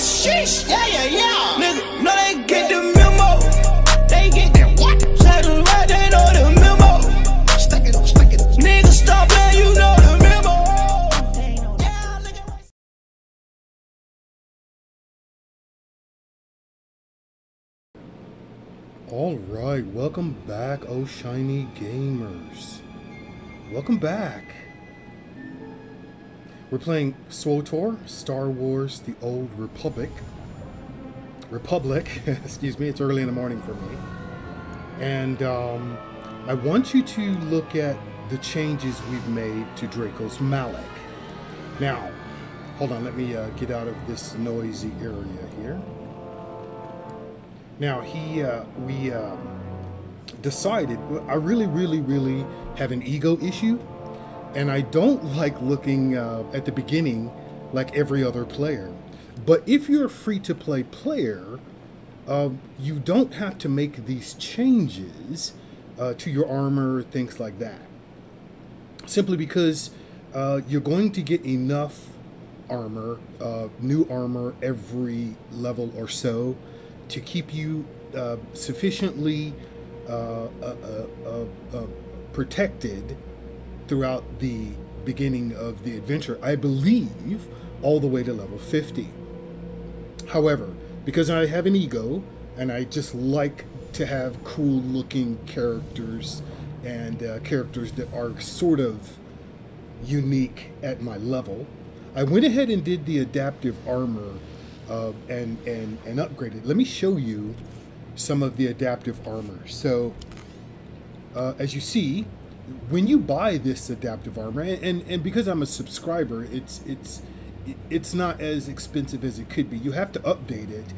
sheesh, yeah. Nigga, no, they get the memo. They get that what? Let them ride, they know the memo. Stack it up. Nigga, stop playing, you know the memo. Alright, welcome back, oh shiny gamers. Welcome back. We're playing Swtor, Star Wars, The Old Republic. Excuse me, it's early in the morning for me. And I want you to look at the changes we've made to Draco's Malak. Now, hold on, let me get out of this noisy area here. Now, we decided, I really have an ego issue, and I don't like looking at the beginning like every other player. But if you're a free-to-play player, you don't have to make these changes to your armor, things like that. Simply because you're going to get enough armor, new armor every level or so, to keep you sufficiently protected throughout the beginning of the adventure, I believe, all the way to level 50. However, because I have an ego, and I just like to have cool looking characters, and characters that are sort of unique at my level, I went ahead and did the adaptive armor and upgraded. Let me show you some of the adaptive armor. So as you see, when you buy this adaptive armor, and because I'm a subscriber, it's not as expensive as it could be. You have to update it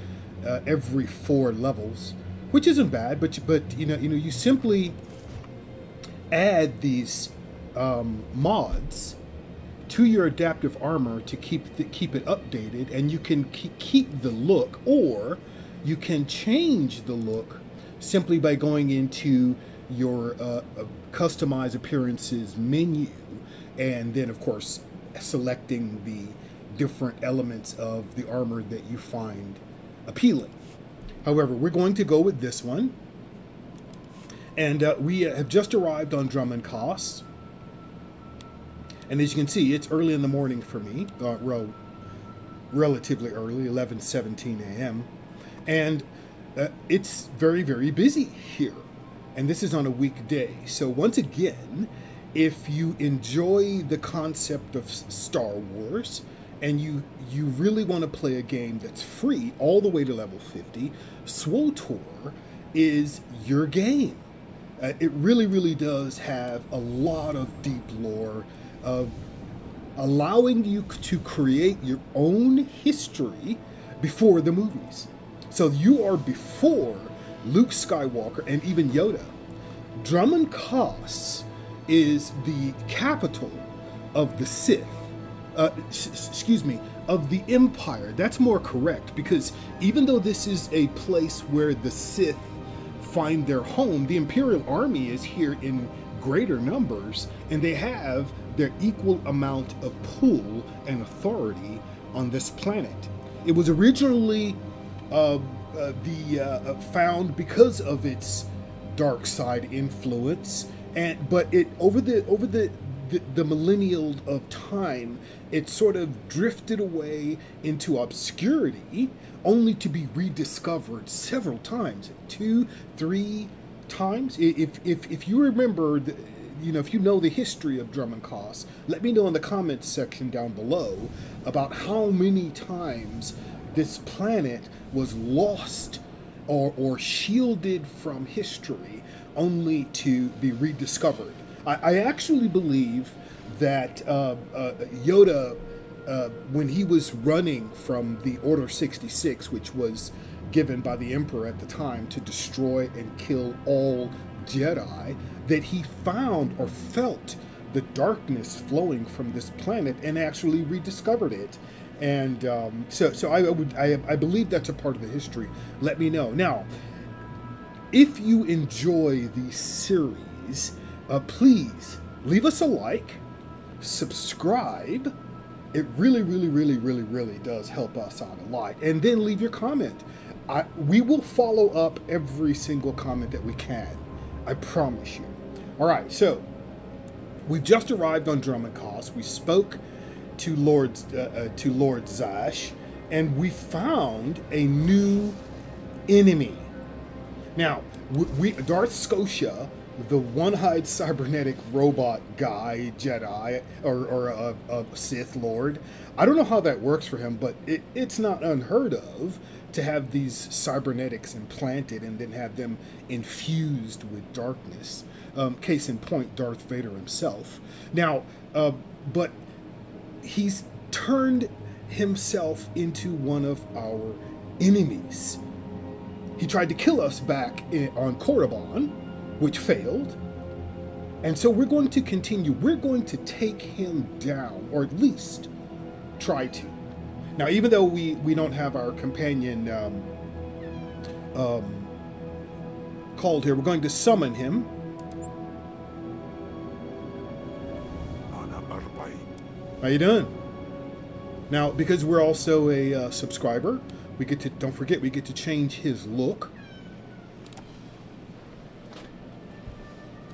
every 4 levels, which isn't bad, but you simply add these mods to your adaptive armor to keep it updated, and you can keep the look, or you can change the look simply by going into your customize appearances menu, and then of course selecting the different elements of the armor that you find appealing. However, we're going to go with this one, and we have just arrived on Drummond Kass. And as you can see, it's early in the morning for me, relatively early, 11:17 a.m. And it's very busy here. And this is on a weekday. So once again, if you enjoy the concept of Star Wars, and you really want to play a game that's free all the way to level 50, Swtor is your game. It really does have a lot of deep lore, allowing you to create your own history before the movies. So you are before Luke Skywalker and even Yoda. Drummond Kass is the capital of the Sith. Excuse me, of the Empire. That's more correct, because even though this is a place where the Sith find their home, the Imperial Army is here in greater numbers, and they have their equal amount of pull and authority on this planet. It was originally found because of its dark side influence, but it over the millennial of time, it sort of drifted away into obscurity, only to be rediscovered several times, 2, 3 times. If you remember, if you know the history of Drummond Kass, let me know in the comments section down below about how many times this planet was lost or shielded from history, only to be rediscovered. I actually believe that Yoda, when he was running from the Order 66, which was given by the Emperor at the time to destroy and kill all Jedi, that he found or felt the darkness flowing from this planet and actually rediscovered it. And so I believe that's a part of the history. Let me know. Now, if you enjoy the series, please leave us a like, subscribe, It really, really, really, really, really does help us out a lot. And then leave your comment. We will follow up every single comment that we can. I promise you. All right, so we've just arrived on Drummond Kass. We spoke to Lord Zash, and we found a new enemy. Now, Darth Scotia, the one-eyed cybernetic robot guy, Jedi, or a Sith Lord. I don't know how that works for him, but it's not unheard of to have these cybernetics implanted and then have them infused with darkness. Case in point, Darth Vader himself. Now, but he's turned himself into one of our enemies. He tried to kill us back on Korriban, which failed. And so we're going to continue. We're going to take him down, or at least try to. Now, even though we don't have our companion called here, we're going to summon him. How you doing? Now, because we're also a subscriber, we get to, don't forget, we get to change his look.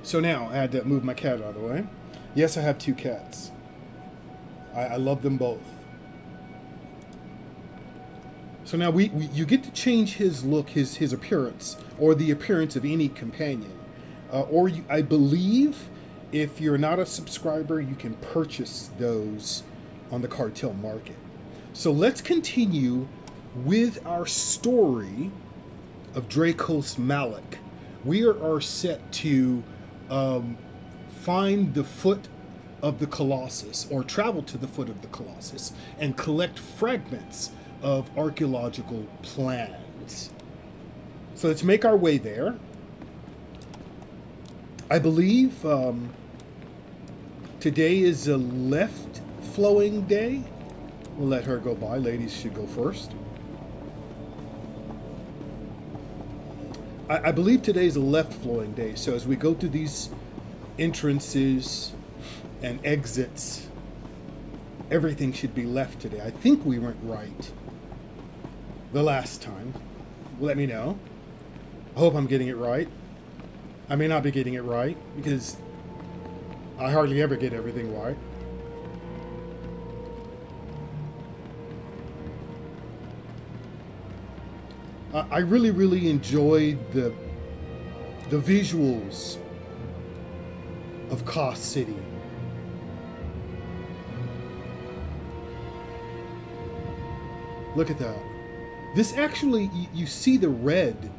So now, I had to move my cat out of the way. Yes, I have 2 cats. I love them both. So now you get to change his look, his appearance, or the appearance of any companion. I believe, if you're not a subscriber, you can purchase those on the cartel market. So let's continue with our story of Dracos Malik. We are set to find the foot of the Colossus, or travel to the foot of the Colossus, and collect fragments of archaeological plans. So let's make our way there. I believe today is a left flowing day. We'll let her go by. Ladies should go first. I believe today's a left flowing day. So as we go through these entrances and exits, everything should be left today. I think we went right the last time. Let me know. I hope I'm getting it right. I may not be getting it right, because I hardly ever get everything right. I really, really enjoyed the visuals of Kass City. Look at that. This actually, you see the red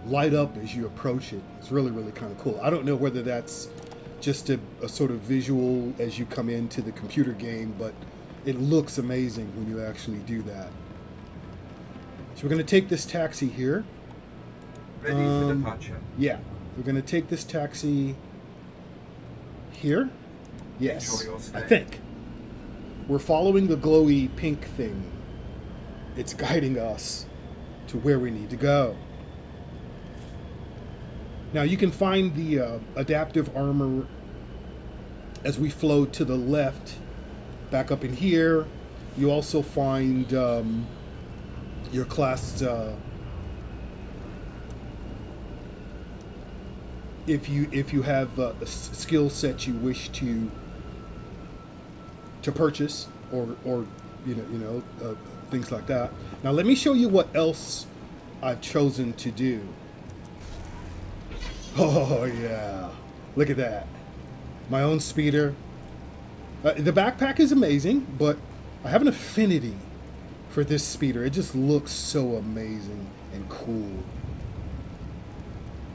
light up as you approach it. It's really, really kind of cool. I don't know whether that's just a sort of visual as you come into the computer game, but it looks amazing when you actually do that. So we're going to take this taxi here. Ready for departure. Yeah, we're going to take this taxi here. Yes, I think. We're following the glowy pink thing. It's guiding us to where we need to go. Now you can find the adaptive armor as we flow to the left, back up in here. You also find your class, if you have a skill set you wish to purchase, or things like that. Now let me show you what else I've chosen to do. Oh yeah, look at that. My own speeder. The backpack is amazing, but I have an affinity for this speeder. It just looks so amazing and cool.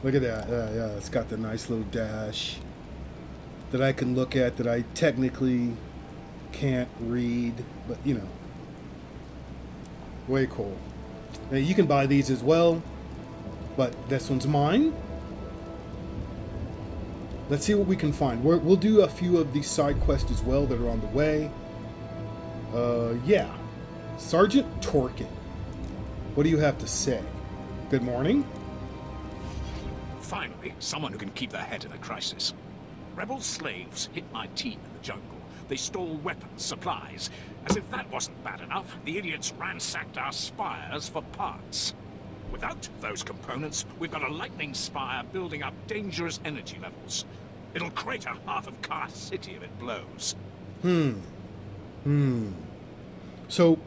Look at that. Yeah, it's got the nice little dash that I can look at that I technically can't read, but you know, way cool. Now you can buy these as well, but this one's mine. Let's see what we can find. We'll do a few of these side quests as well that are on the way. Yeah. Sergeant Torkin, what do you have to say? Good morning. Finally, someone who can keep their head in a crisis. Rebel slaves hit my team in the jungle, They stole weapons, supplies. As if that wasn't bad enough, the idiots ransacked our spires for parts. Without those components, we've got a lightning spire building up dangerous energy levels. It'll crater half of Kass City if it blows. So,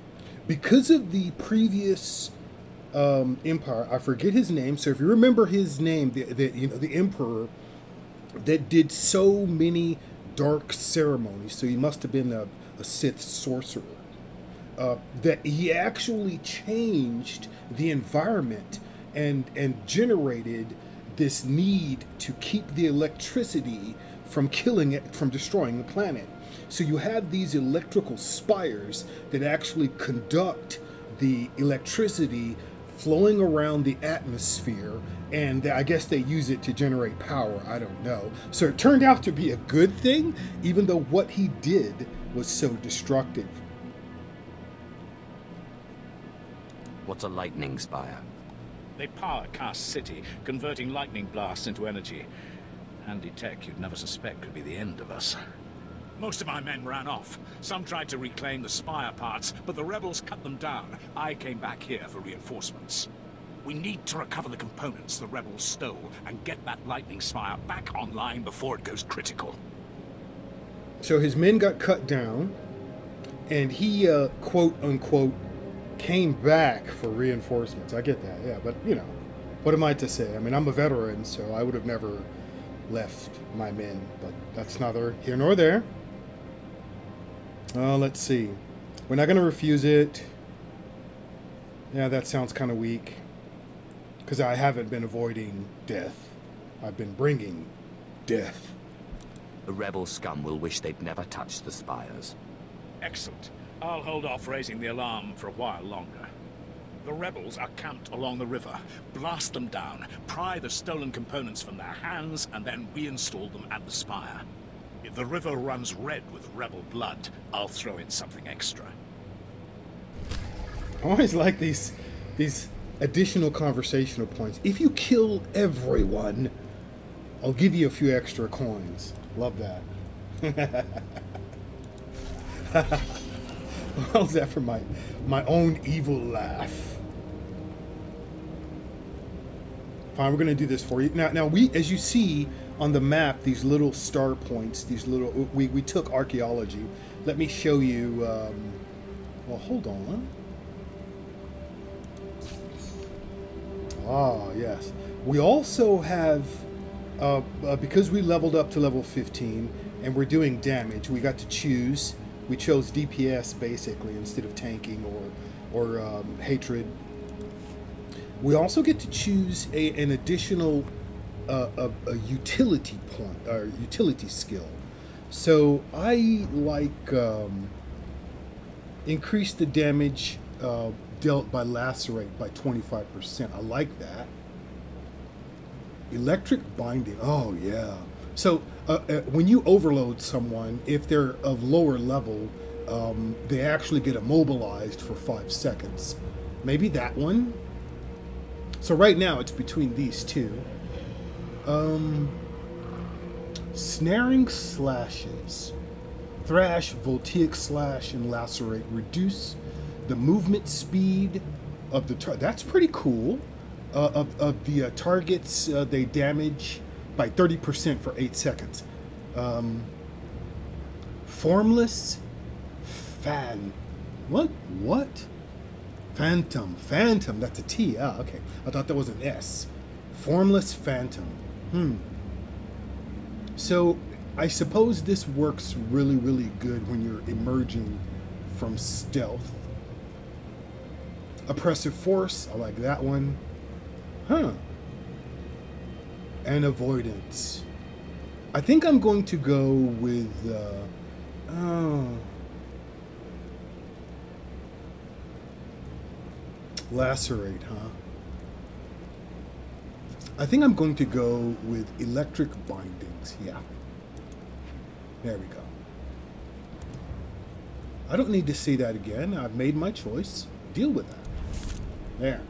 because of the previous empire, I forget his name. So if you remember his name, the emperor that did so many dark ceremonies. So he must have been a Sith sorcerer. That he actually changed the environment and generated this need to keep the electricity from killing it, from destroying the planet. So you have these electrical spires that actually conduct the electricity flowing around the atmosphere, and I guess they use it to generate power. I don't know. So it turned out to be a good thing, even though what he did was so destructive. What's a lightning spire? They power Kass City, converting lightning blasts into energy. Handy tech you'd never suspect could be the end of us. Most of my men ran off. Some tried to reclaim the spire parts, but the rebels cut them down. I came back here for reinforcements. We need to recover the components the rebels stole and get that lightning spire back online before it goes critical. So his men got cut down, and he, quote unquote, came back for reinforcements. I get that, yeah, but you know, what am I to say? I mean, I'm a veteran, so I would have never left my men, but that's neither here nor there. Let's see. We're not going to refuse it. Yeah, that sounds kind of weak, because I haven't been avoiding death. I've been bringing death. The rebel scum will wish they'd never touched the spires. Excellent. I'll hold off raising the alarm for a while longer. The rebels are camped along the river. Blast them down, pry the stolen components from their hands, and then reinstall them at the spire. If the river runs red with rebel blood, I'll throw in something extra. I always like these additional conversational points. If you kill everyone, I'll give you a few extra coins. Love that. How's that for my own evil laugh? Fine, we're going to do this for you. Now we, as you see on the map, these little star points, these little, we took archaeology. Let me show you, well, hold on. Ah, yes. We also have, because we leveled up to level 15 and we're doing damage, we got to choose. We chose DPS basically instead of tanking or hatred. We also get to choose an additional a utility point or utility skill. So I like increase the damage dealt by lacerate by 25%. I like that. Electric binding. Oh yeah. So when you overload someone, if they're of lower level, they actually get immobilized for 5 seconds. Maybe that one. So right now it's between these two. Snaring slashes. Thrash, voltaic slash, and lacerate. Reduce the movement speed of the target. That's pretty cool. Of the targets they damage by 30% for 8 seconds. Formless fan. What? Phantom. That's a T. Ah, okay. I thought that was an S. Formless phantom. So I suppose this works really, really good when you're emerging from stealth. Oppressive force. I like that one. And avoidance. I think I'm going to go with lacerate, huh? I think I'm going to go with electric bindings. Yeah. There we go. I don't need to say that again. I've made my choice. Deal with that. There.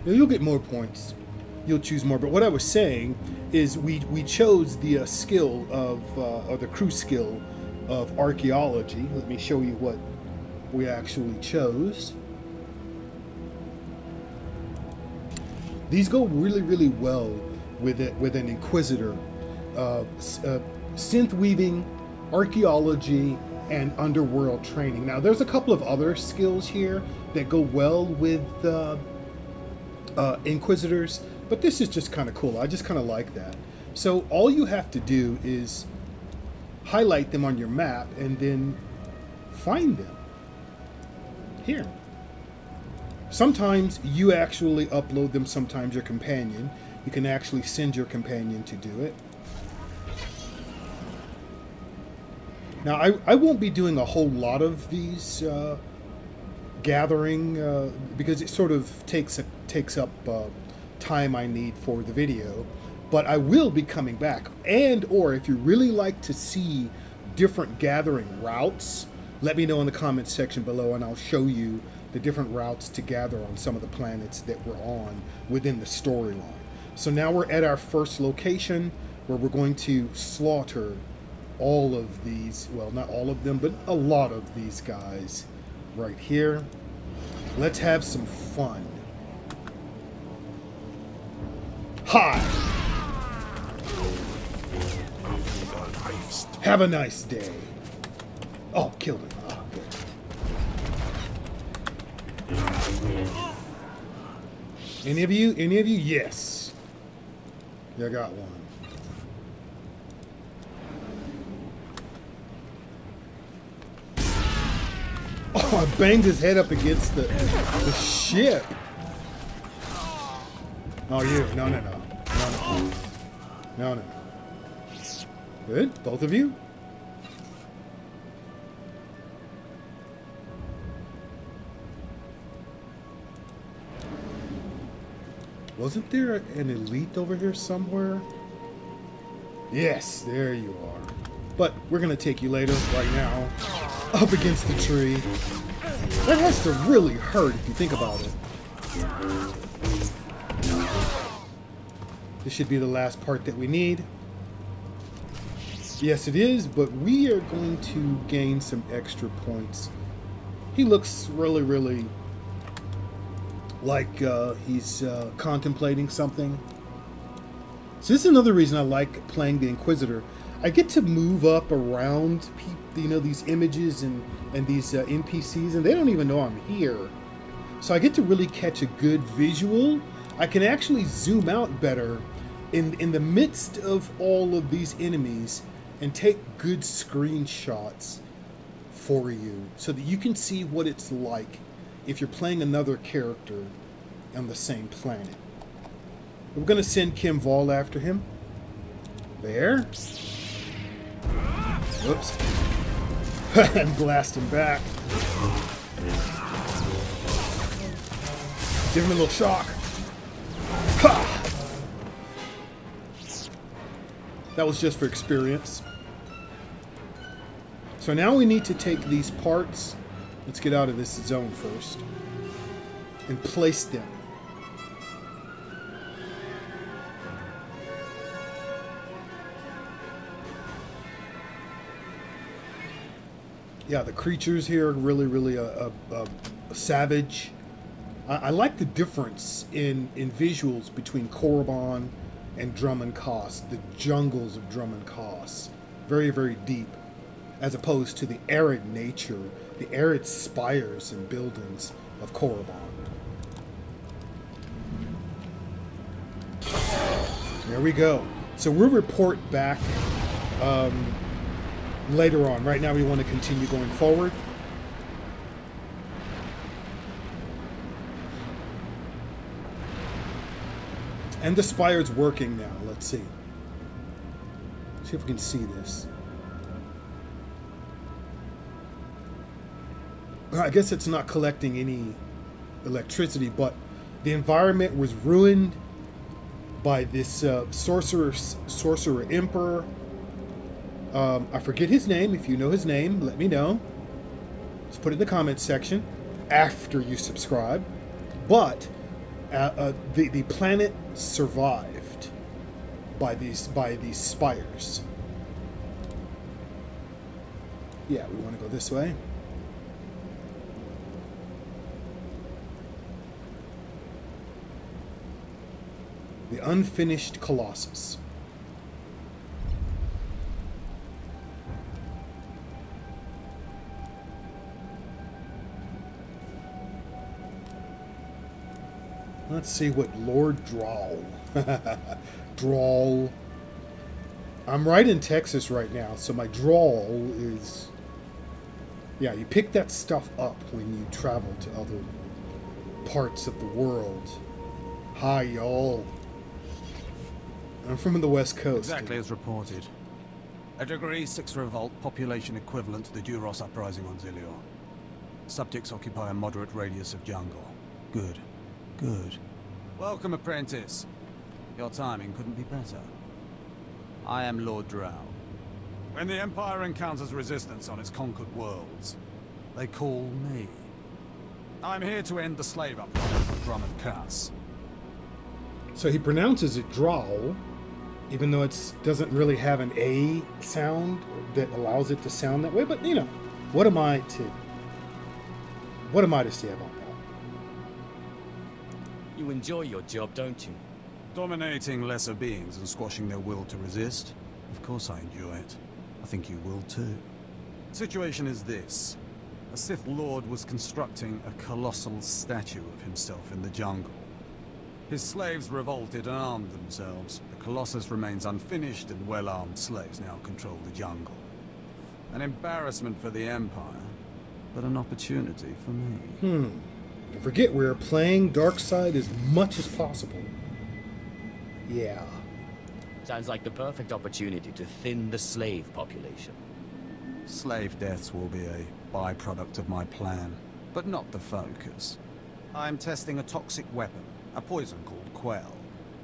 You'll get more points. You'll choose more. But what I was saying is we chose the skill of, or the crew skill of archaeology. Let me show you what we actually chose. These go really, really well with it, with an Inquisitor. Synth weaving, archaeology, and underworld training. Now, there's a couple of other skills here that go well with Inquisitors, but this is just kind of cool. I just kind of like that. So all you have to do is highlight them on your map and then find them here. Sometimes you actually upload them, sometimes your companion. You can actually send your companion to do it. Now, I won't be doing a whole lot of these gathering because it sort of takes up time I need for the video. But I will be coming back. And or if you really like to see different gathering routes, let me know in the comments section below and I'll show you the different routes to gather on some of the planets that we're on within the storyline. So now we're at our first location where we're going to slaughter all of these, well, not all of them, but a lot of these guys right here. Let's have some fun. Hi! Have a nice day. Oh, killed him. Oh, good. Any of you? Any of you? Yes. Yeah, I got one. Oh, I banged his head up against the ship. Oh, you. No, no, no. No, no. No, no. Good? Both of you? Wasn't there an elite over here somewhere? Yes, there you are. But we're going to take you later, right now. Up against the tree. That has to really hurt if you think about it. This should be the last part that we need. Yes, it is, but we are going to gain some extra points. He looks really, really like he's contemplating something. So this is another reason I like playing the Inquisitor. I get to move up around, you know, these images and these NPCs, and they don't even know I'm here. So I get to really catch a good visual. I can actually zoom out better in the midst of all of these enemies and take good screenshots for you so that you can see what it's like if you're playing another character on the same planet. We're going to send Kim Vol after him. There. Whoops. And blast him back. Give him a little shock. Ha! That was just for experience. So now we need to take these parts. Let's get out of this zone first. And place them. Yeah, the creatures here are really, really savage. I like the difference in visuals between Korriban and Drummond Kass, the jungles of Drummond Kass. Very, very deep, as opposed to the arid nature, the arid spires and buildings of Korriban. There we go. So we'll report back later on. Right now we want to continue going forward. And the spire's working now. Let's see. See if we can see this. I guess it's not collecting any electricity, but the environment was ruined by this sorcerer emperor. I forget his name. If you know his name, let me know. Just put it in the comments section after you subscribe. But the planet survived. by these spires. Yeah, we want to go this way. The unfinished Colossus. Let's see what Lord Drawl. Drawl. I'm right in Texas right now, so my drawl is... Yeah, you pick that stuff up when you travel to other parts of the world. Hi, y'all. I'm from the West Coast. Exactly as reported. A Degree 6 revolt, population equivalent to the Duros uprising on Zilior. Subjects occupy a moderate radius of jungle. Good. Good. Welcome, apprentice. Your timing couldn't be better. I am Lord Drow. When the Empire encounters resistance on its conquered worlds, they call me. I'm here to end the slave uprising from Drummond Kass. So he pronounces it Drawl, even though it doesn't really have an A sound that allows it to sound that way. But, you know, what am I to say about that? You enjoy your job, don't you? Dominating lesser beings and squashing their will to resist? Of course I enjoy it. I think you will too. Situation is this. A Sith Lord was constructing a colossal statue of himself in the jungle. His slaves revolted and armed themselves. The Colossus remains unfinished, and well-armed slaves now control the jungle. An embarrassment for the Empire, but an opportunity for me. Don't forget, we're playing dark side as much as possible. Yeah. Sounds like the perfect opportunity to thin the slave population. Slave deaths will be a byproduct of my plan, but not the focus. I'm testing a toxic weapon, a poison called Quell.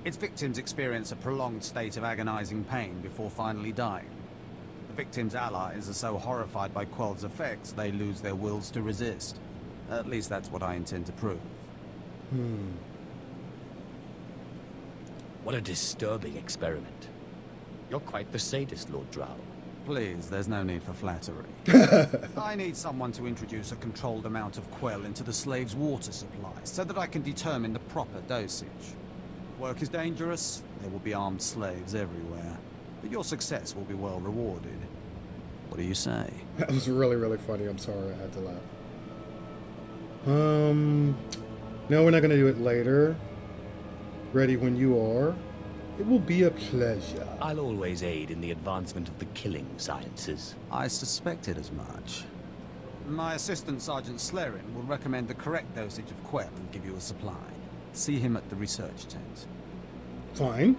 Its victims experience a prolonged state of agonizing pain before finally dying. The victims' allies are so horrified by Quell's effects, they lose their wills to resist. At least that's what I intend to prove. What a disturbing experiment. You're quite the sadist, Lord Drow. Please, there's no need for flattery. I need someone to introduce a controlled amount of Quell into the slaves' water supply, so that I can determine the proper dosage. Work is dangerous, there will be armed slaves everywhere, but your success will be well rewarded. What do you say? That was really, really funny. I'm sorry, I had to laugh. No, we're not going to do it later. Ready when you are. It will be a pleasure. I'll always aid in the advancement of the killing sciences. I suspected as much. My assistant, Sergeant Slerin, will recommend the correct dosage of Quell and give you a supply. See him at the research tent. Fine.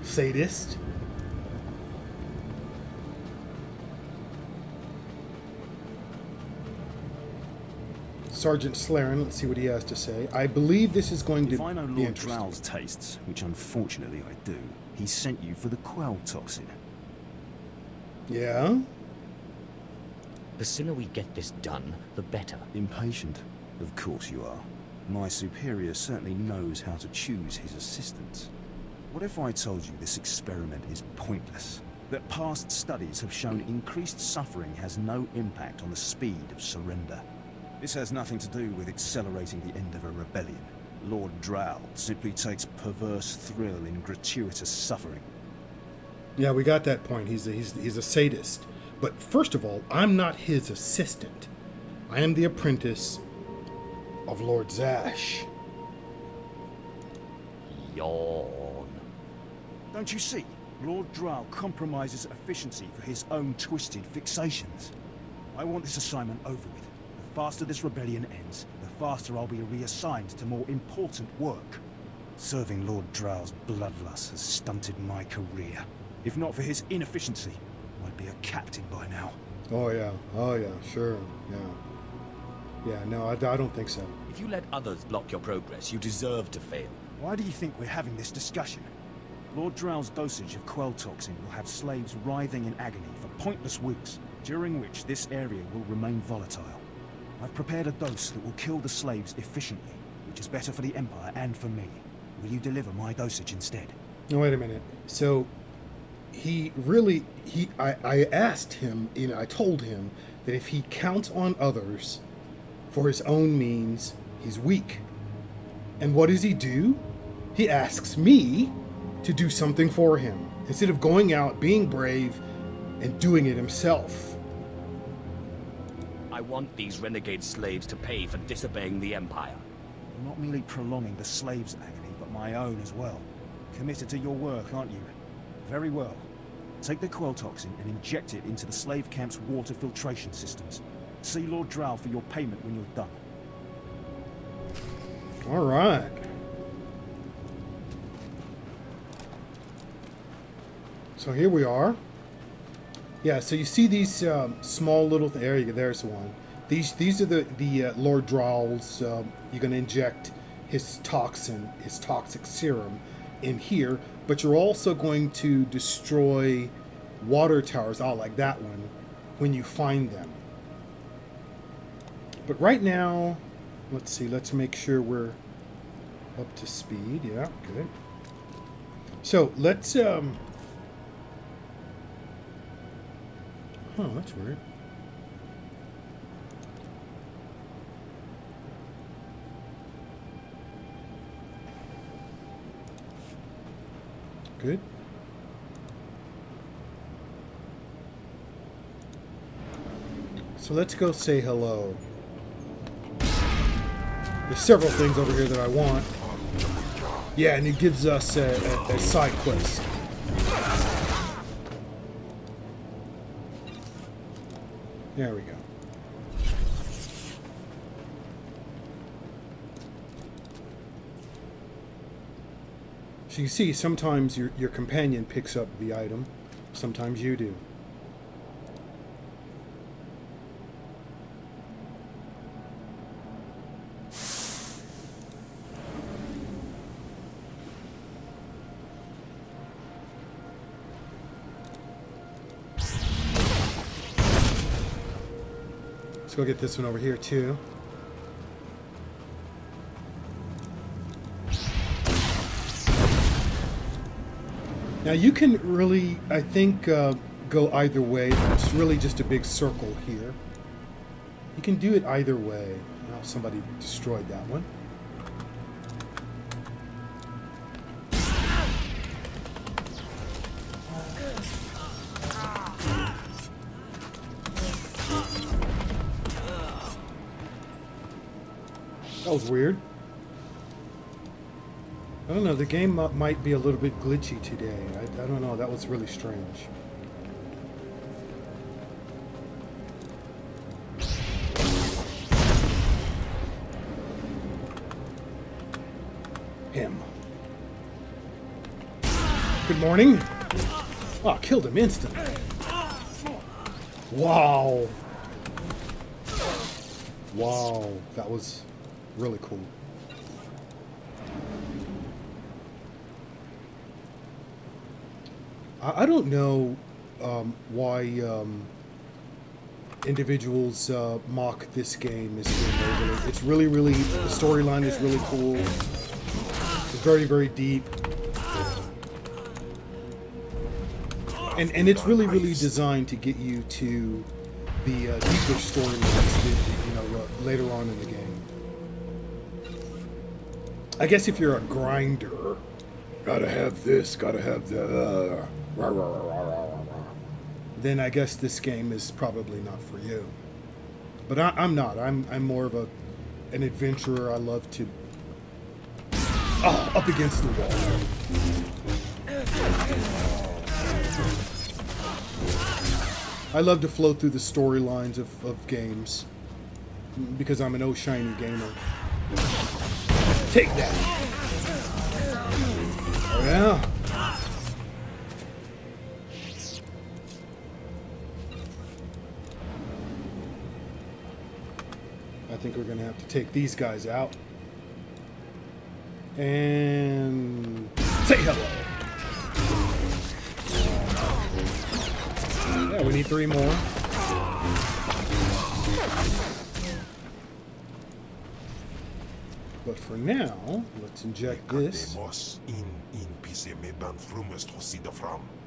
Sadist. Sergeant Slerin, let's see what he has to say. I believe this is going to If I know be Lord interesting. Drow's tastes, which unfortunately I do, he sent you for the Quell toxin. Yeah? The sooner we get this done, the better. Impatient? Of course you are. My superior certainly knows how to choose his assistants. What if I told you this experiment is pointless? That past studies have shown increased suffering has no impact on the speed of surrender? This has nothing to do with accelerating the end of a rebellion. Lord Drow simply takes perverse thrill in gratuitous suffering. Yeah, we got that point. He's a sadist. But first of all, I'm not his assistant. I am the apprentice of Lord Zash. Yawn. Don't you see? Lord Drow compromises efficiency for his own twisted fixations. I want this assignment over with. The faster this rebellion ends, the faster I'll be reassigned to more important work. Serving Lord Drow's bloodlust has stunted my career. If not for his inefficiency, I'd be a captain by now. Oh yeah, sure, yeah. Yeah, no, I don't think so. If you let others block your progress, you deserve to fail. Why do you think we're having this discussion? Lord Drow's dosage of Quell toxin will have slaves writhing in agony for pointless weeks, during which this area will remain volatile. I've prepared a dose that will kill the slaves efficiently, which is better for the Empire and for me. Will you deliver my dosage instead? No, wait a minute. So, I asked him, I told him that if he counts on others for his own means, he's weak. And what does he do? He asks me to do something for him, instead of going out, being brave, and doing it himself. I want these renegade slaves to pay for disobeying the Empire. You're not merely prolonging the slaves' agony, but my own as well. Committed to your work, aren't you? Very well. Take the Quell toxin and inject it into the slave camp's water filtration systems. See Lord Drow for your payment when you're done. All right. So here we are. Yeah, so you see these small little there's one. These are the Lord Drow's. You're going to inject his toxin, his toxic serum, in here, but you're also going to destroy water towers, like that one, when you find them. But right now, let's see. Let's make sure we're up to speed. Yeah, good. So let's. Oh, that's weird. Good. So let's go say hello. There's several things over here that I want. Yeah, and it gives us a side quest. There we go. So you see, sometimes your companion picks up the item, sometimes you do. Let's go get this one over here too. Now you can really, I think, go either way. It's really just a big circle here. You can do it either way. Oh, somebody destroyed that one. That was weird. I don't know, the game might be a little bit glitchy today. I don't know, that was really strange. Him. Good morning. Oh, killed him instantly. Wow. Wow, that was really cool. I don't know why individuals mock this game as being overly. It's really, the storyline is really cool. It's very, very deep. And it's really, designed to get you to the deeper storylines, you know, later on in the game. I guess if you're a grinder, gotta have this, gotta have that, then I guess this game is probably not for you. But I'm not. I'm more of an adventurer. I love to up against the wall. I love to flow through the storylines of games because I'm an oh shiny gamer. Take that. Oh yeah. I think we're gonna have to take these guys out and say hello. Yeah, we need 3 more. But for now, let's inject this.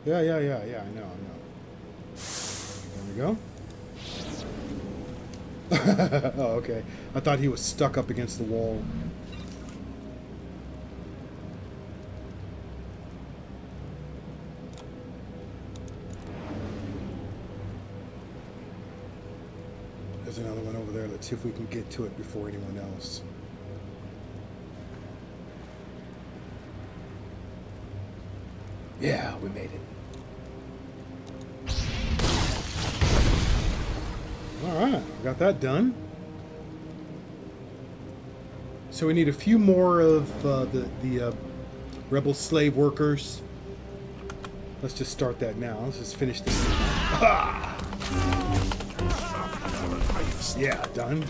Yeah, I know. There we go. Oh, okay. I thought he was stuck up against the wall. There's another one over there. Let's see if we can get to it before anyone else. Yeah, we made it. Alright, got that done. So we need a few more of the rebel slave workers. Let's just start that now. Let's just finish this. Ah! Yeah, done.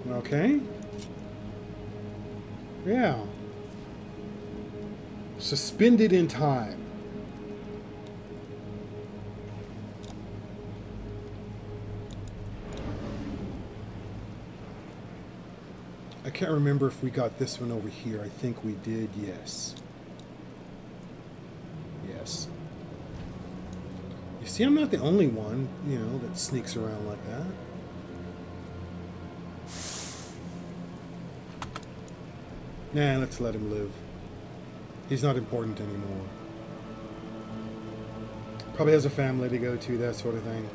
Okay. Yeah. Suspended in time. I can't remember if we got this one over here. I think we did, yes. Yes. You see, I'm not the only one, you know, that sneaks around like that. Nah, let's let him live. He's not important anymore. Probably has a family to go to, that sort of thing.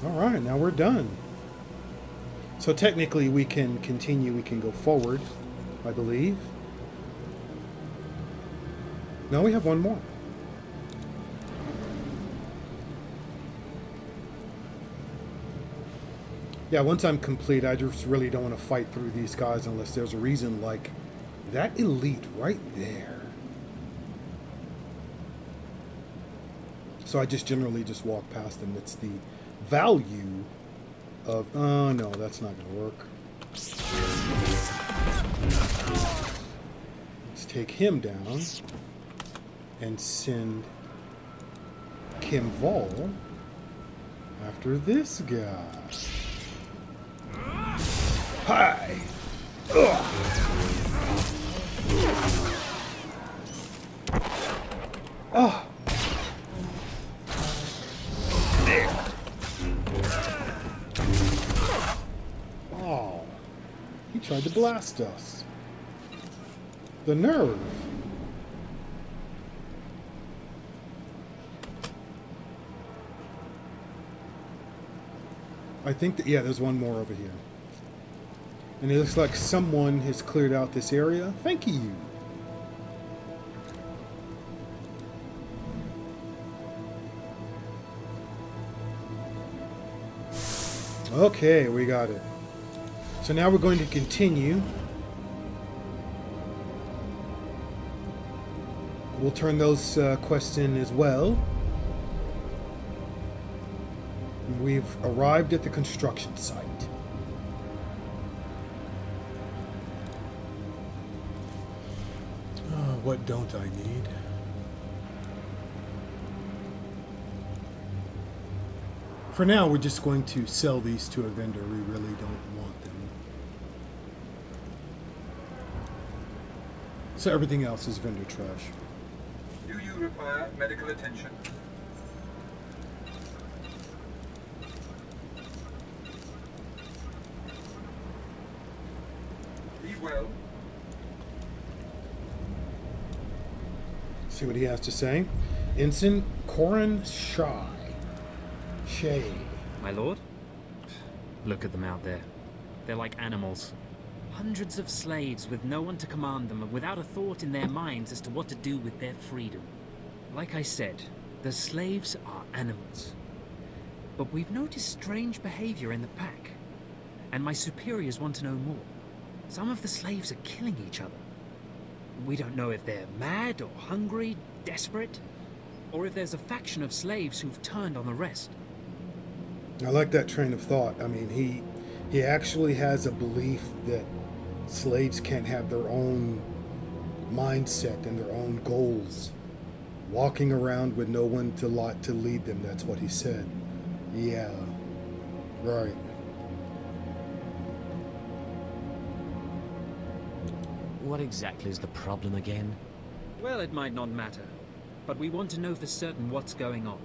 Alright, now we're done. So technically we can continue, we can go forward, I believe. No, we have one more. Yeah, once I'm complete, I just really don't want to fight through these guys unless there's a reason, like that elite right there. So I just generally just walk past them. It's the value of... Oh, no, that's not going to work. Let's take him down and send Kim Vol after this guy. Hi! Ugh. Oh! There! Oh! He tried to blast us. The nerve! I think that, yeah, there's one more over here. And it looks like someone has cleared out this area. Thank you. Okay, we got it. So now we're going to continue. We'll turn those quests in as well. We've arrived at the construction site. What don't I need? For now, we're just going to sell these to a vendor. We really don't want them. So everything else is vendor trash. Do you require medical attention? Be well. See what he has to say. Ensign Corin Shay. My lord? Look at them out there. They're like animals. Hundreds of slaves with no one to command them and without a thought in their minds as to what to do with their freedom. Like I said, the slaves are animals. But we've noticed strange behavior in the pack. And my superiors want to know more. Some of the slaves are killing each other. We don't know if they're mad or hungry, desperate, or if there's a faction of slaves who've turned on the rest. I like that train of thought. I mean, he actually has a belief that Slaves can't have their own mindset and their own goals. Walking around with no one to lead them, that's what he said. Yeah, right. What exactly is the problem again? Well, it might not matter, but we want to know for certain what's going on.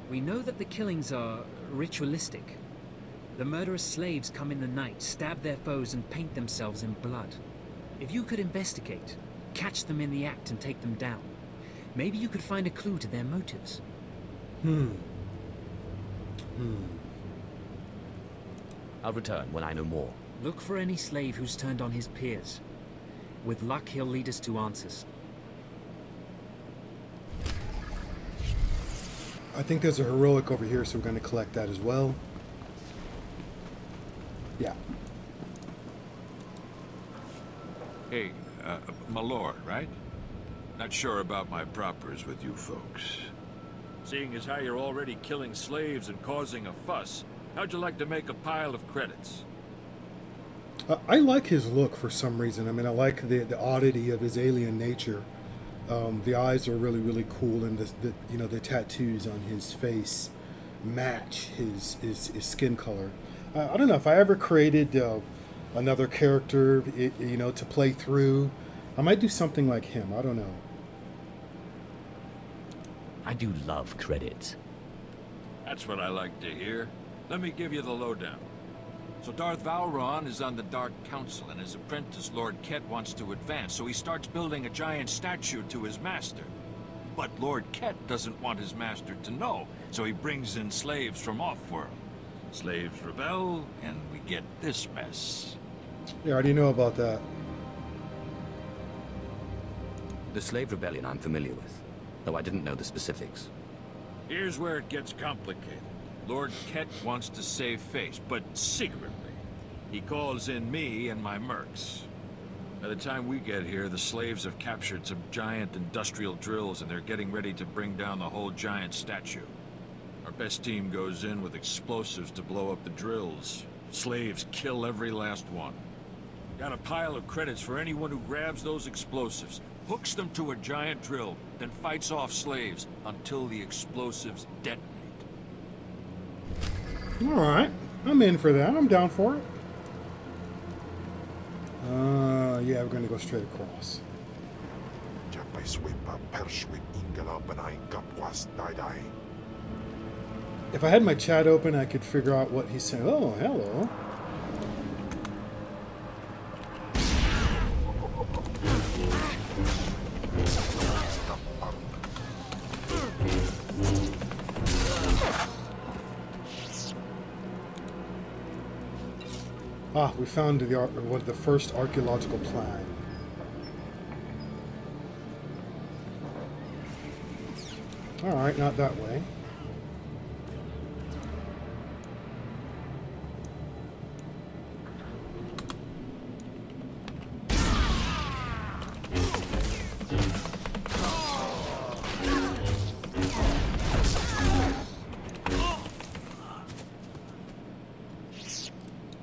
We know that the killings are ritualistic. The murderous slaves come in the night, stab their foes, and paint themselves in blood. If you could investigate, catch them in the act and take them down, maybe you could find a clue to their motives. I'll return when I know more. Look for any slave who's turned on his peers. With luck, he'll lead us to answers. I think there's a heroic over here, so we're going to collect that as well. Yeah. Hey, my lord, right? Not sure about my propers with you folks. Seeing as how you're already killing slaves and causing a fuss, how'd you like to make a pile of credits? I like his look for some reason. I mean, I like the oddity of his alien nature. The eyes are really, really cool, and the tattoos on his face match his skin color. I don't know if I ever created another character, to play through. I might do something like him. I don't know. I do love credits. That's what I like to hear. Let me give you the lowdown. So Darth Valron is on the Dark Council, and his apprentice, Lord Ket, wants to advance, so he starts building a giant statue to his master. But Lord Ket doesn't want his master to know, so he brings in slaves from off-world. Slaves rebel, and we get this mess. Yeah, I already know about that. The slave rebellion I'm familiar with, though I didn't know the specifics. Here's where it gets complicated. Lord Ket wants to save face, but secretly. He calls in me and my mercs. By the time we get here, the slaves have captured some giant industrial drills, and they're getting ready to bring down the whole giant statue. Our best team goes in with explosives to blow up the drills. Slaves kill every last one. Got a pile of credits for anyone who grabs those explosives, hooks them to a giant drill, then fights off slaves until the explosives detonate. Alright, I'm in for that. I'm down for it. Yeah, we're going to go straight across. If I had my chat open, I could figure out what he's saying. Oh, hello. Ah, we found the first archaeological plan. Alright, not that way.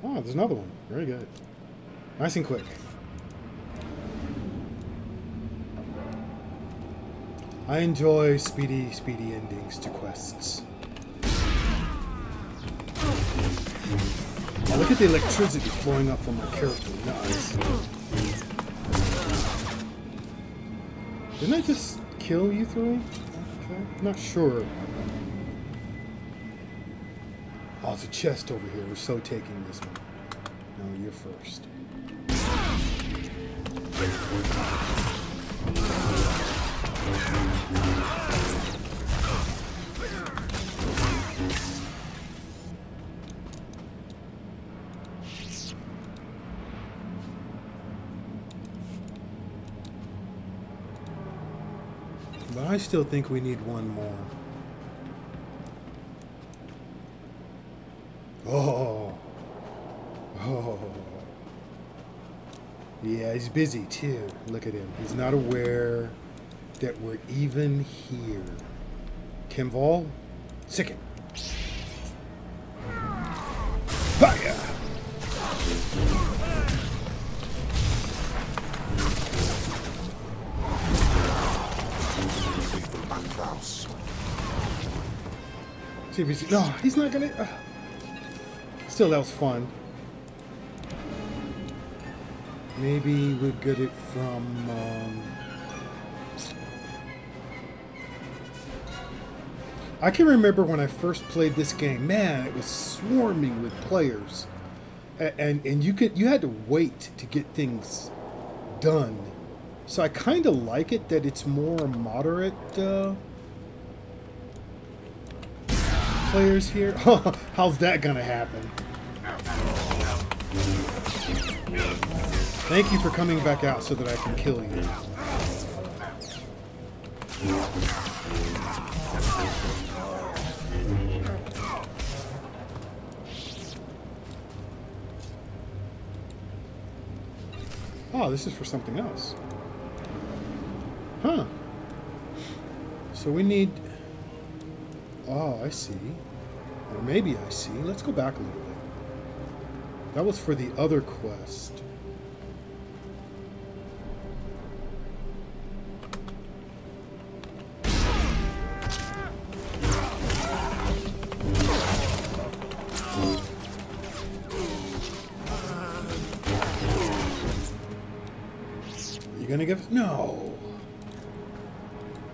Oh, there's another one. Very good. Nice and quick. I enjoy speedy endings to quests. Oh, look at the electricity flowing up from my character. Nice. Didn't I just kill you three? Okay. I'm not sure. Oh, there's a chest over here. We're so taking this one. No, you're first. But I still think we need one more. Oh. Oh. Yeah, he's busy too. Look at him. He's not aware that we're even here. Kimval, sicken. Fire! See if he's... No, he's not gonna... Still, that was fun. Maybe we'll get it from... I can remember when I first played this game. Man, it was swarming with players. And you had to wait to get things done. So I kind of like it that it's more moderate players here. How's that gonna happen? Thank you for coming back out so that I can kill you. Oh, this is for something else. Huh. So we need... Oh, I see. Or maybe I see. Let's go back a little bit. That was for the other quest. Gonna give us... No!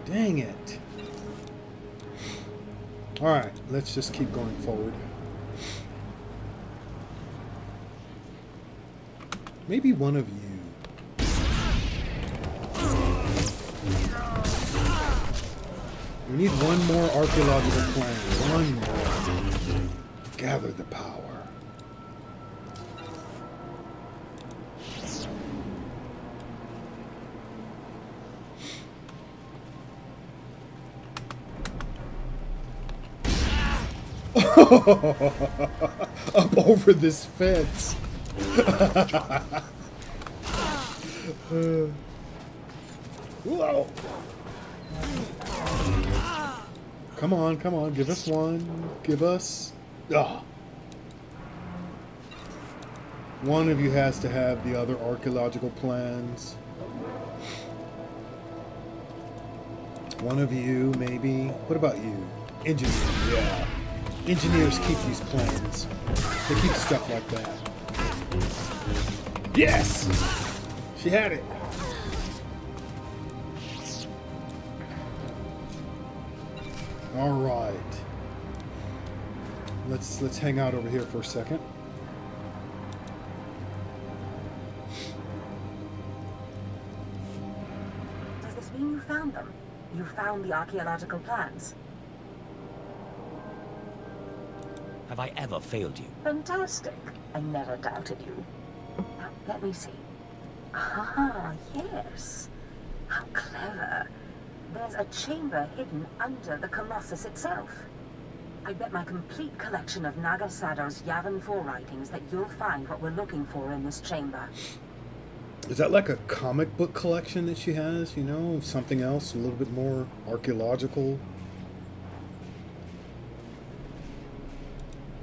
Dang it. Alright, let's just keep going forward. Maybe one of you. We need one more archaeological plan. One more. Gather the power. Up over this fence. Whoa. Come on, come on. Give us one. Give us... Ah. One of you has to have the other archaeological plans. One of you, maybe. What about you? Engineer, yeah. Engineers keep these plans. They keep stuff like that. Yes! She had it. All right. Let's hang out over here for a second. Does this mean you found them? You found the archaeological plans? Have I ever failed you? Fantastic. I never doubted you. Now, let me see. Ah, yes. How clever. There's a chamber hidden under the Colossus itself. I bet my complete collection of Nagasado's Yavin 4 writings that you'll find what we're looking for in this chamber. Is that like a comic book collection that she has, you know? Something else, a little bit more archaeological?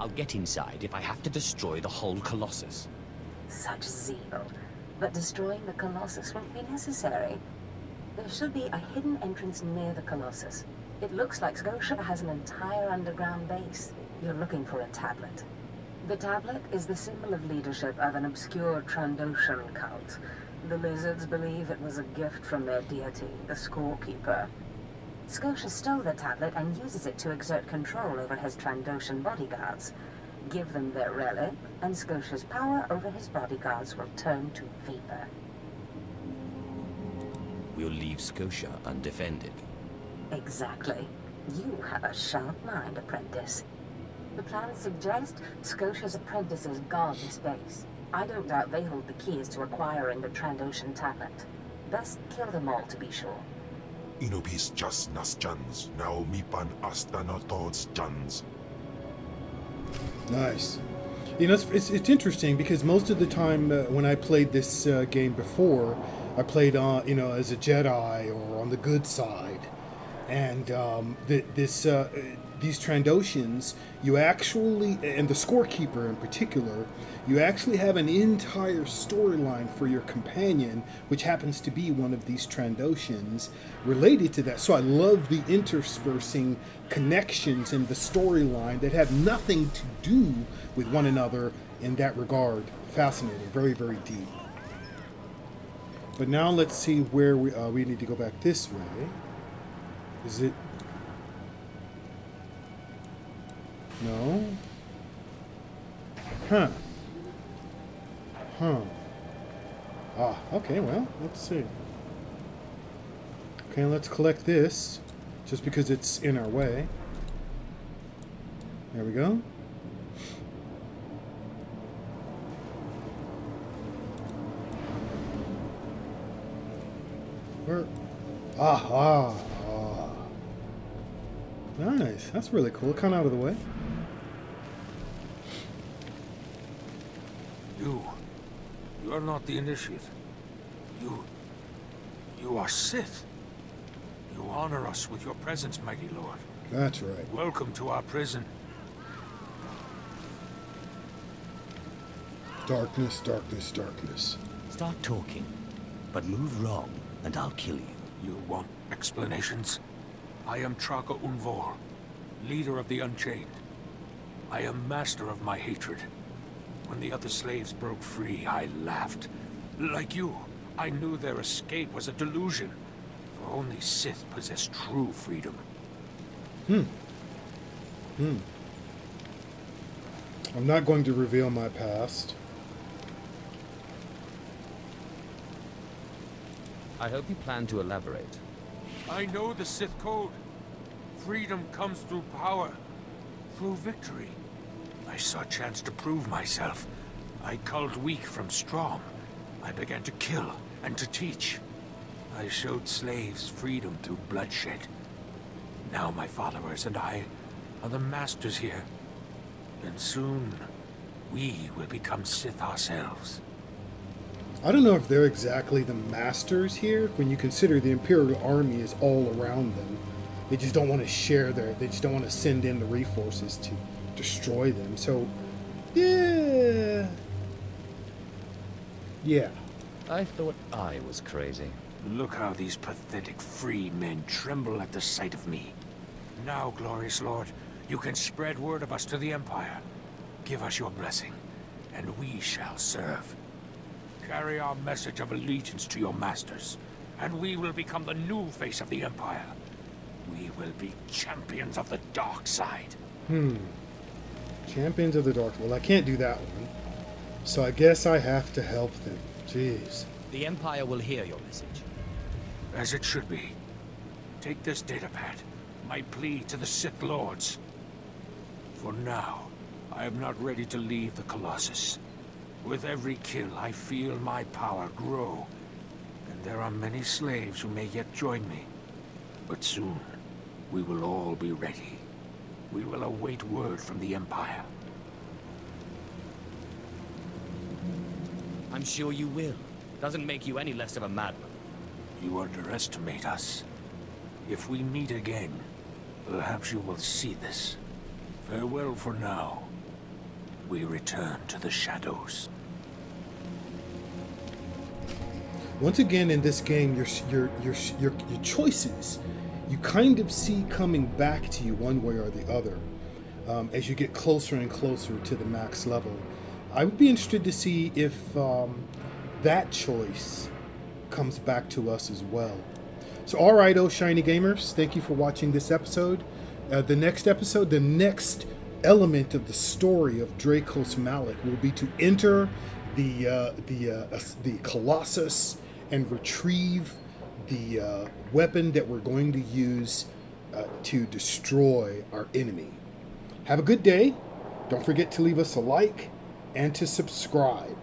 I'll get inside if I have to destroy the whole Colossus. Such zeal. But destroying the Colossus won't be necessary. There should be a hidden entrance near the Colossus. It looks like Scotia has an entire underground base. You're looking for a tablet. The tablet is the symbol of leadership of an obscure Trandoshan cult. The lizards believe it was a gift from their deity, the Scorekeeper. Scotia stole the tablet and uses it to exert control over his Trandoshan bodyguards. Give them their relic, and Scotia's power over his bodyguards will turn to vapor. We'll leave Scotia undefended. Exactly. You have a sharp mind, apprentice. The plans suggest Scotia's apprentices guard this base. I don't doubt they hold the keys to acquiring the Trandoshan tablet. Best kill them all to be sure. Inopis just nas jans, now mipan asta no tods jans. Nice. You know, it's interesting because most of the time when I played this game before, I played on, you know, as a Jedi or on the good side, and these Trandoshans, you actually, and the scorekeeper in particular, you actually have an entire storyline for your companion, which happens to be one of these Trandoshans related to that. So I love the interspersing connections in the storyline that have nothing to do with one another in that regard. Fascinating, very, very deep. But now let's see where we need to go back this way. Is it? No? Huh. Huh. Ah, okay, well, let's see. Okay, let's collect this, just because it's in our way. There we go. Where? Ah. Nice. That's really cool. Kind of out of the way. You are not the initiate. You are Sith. You honor us with your presence, mighty lord. That's right. Welcome to our prison. Darkness, darkness, darkness. Start talking, but move wrong, and I'll kill you. You want explanations? I am Traka Unvor, leader of the Unchained. I am master of my hatred. When the other slaves broke free, I laughed. Like you, I knew their escape was a delusion, for only Sith possess true freedom. I'm not going to reveal my past. I hope you plan to elaborate. I know the Sith code. Freedom comes through power, through victory. I saw a chance to prove myself. I culled weak from strong. I began to kill and to teach. I showed slaves freedom through bloodshed. Now my followers and I are the masters here. And soon, we will become Sith ourselves. I don't know if they're exactly the masters here, when you consider the Imperial Army is all around them. They just don't want to share they just don't want to send in the resources to destroy them. So, yeah. I thought I was crazy. Look how these pathetic free men tremble at the sight of me. Now, glorious lord, you can spread word of us to the Empire. Give us your blessing, and we shall serve. Carry our message of allegiance to your masters, and we will become the new face of the Empire. We will be champions of the dark side. Champions of the dark. Well, I can't do that one. So I guess I have to help them. Jeez. The Empire will hear your message. As it should be. Take this datapad, my plea to the Sith Lords. For now, I am not ready to leave the Colossus. With every kill, I feel my power grow. And there are many slaves who may yet join me. But soon, we will all be ready. We will await word from the Empire. I'm sure you will. Doesn't make you any less of a madman. You underestimate us. If we meet again, perhaps you will see this. Farewell for now. We return to the shadows. Once again in this game, your choices, you kind of see coming back to you one way or the other as you get closer and closer to the max level. I would be interested to see if that choice comes back to us as well. So alright, oh shiny gamers, thank you for watching this episode. The next episode, the next element of the story of Dracos Malik will be to enter the Colossus and retrieve the weapon that we're going to use to destroy our enemy. Have a good day. Don't forget to leave us a like and to subscribe.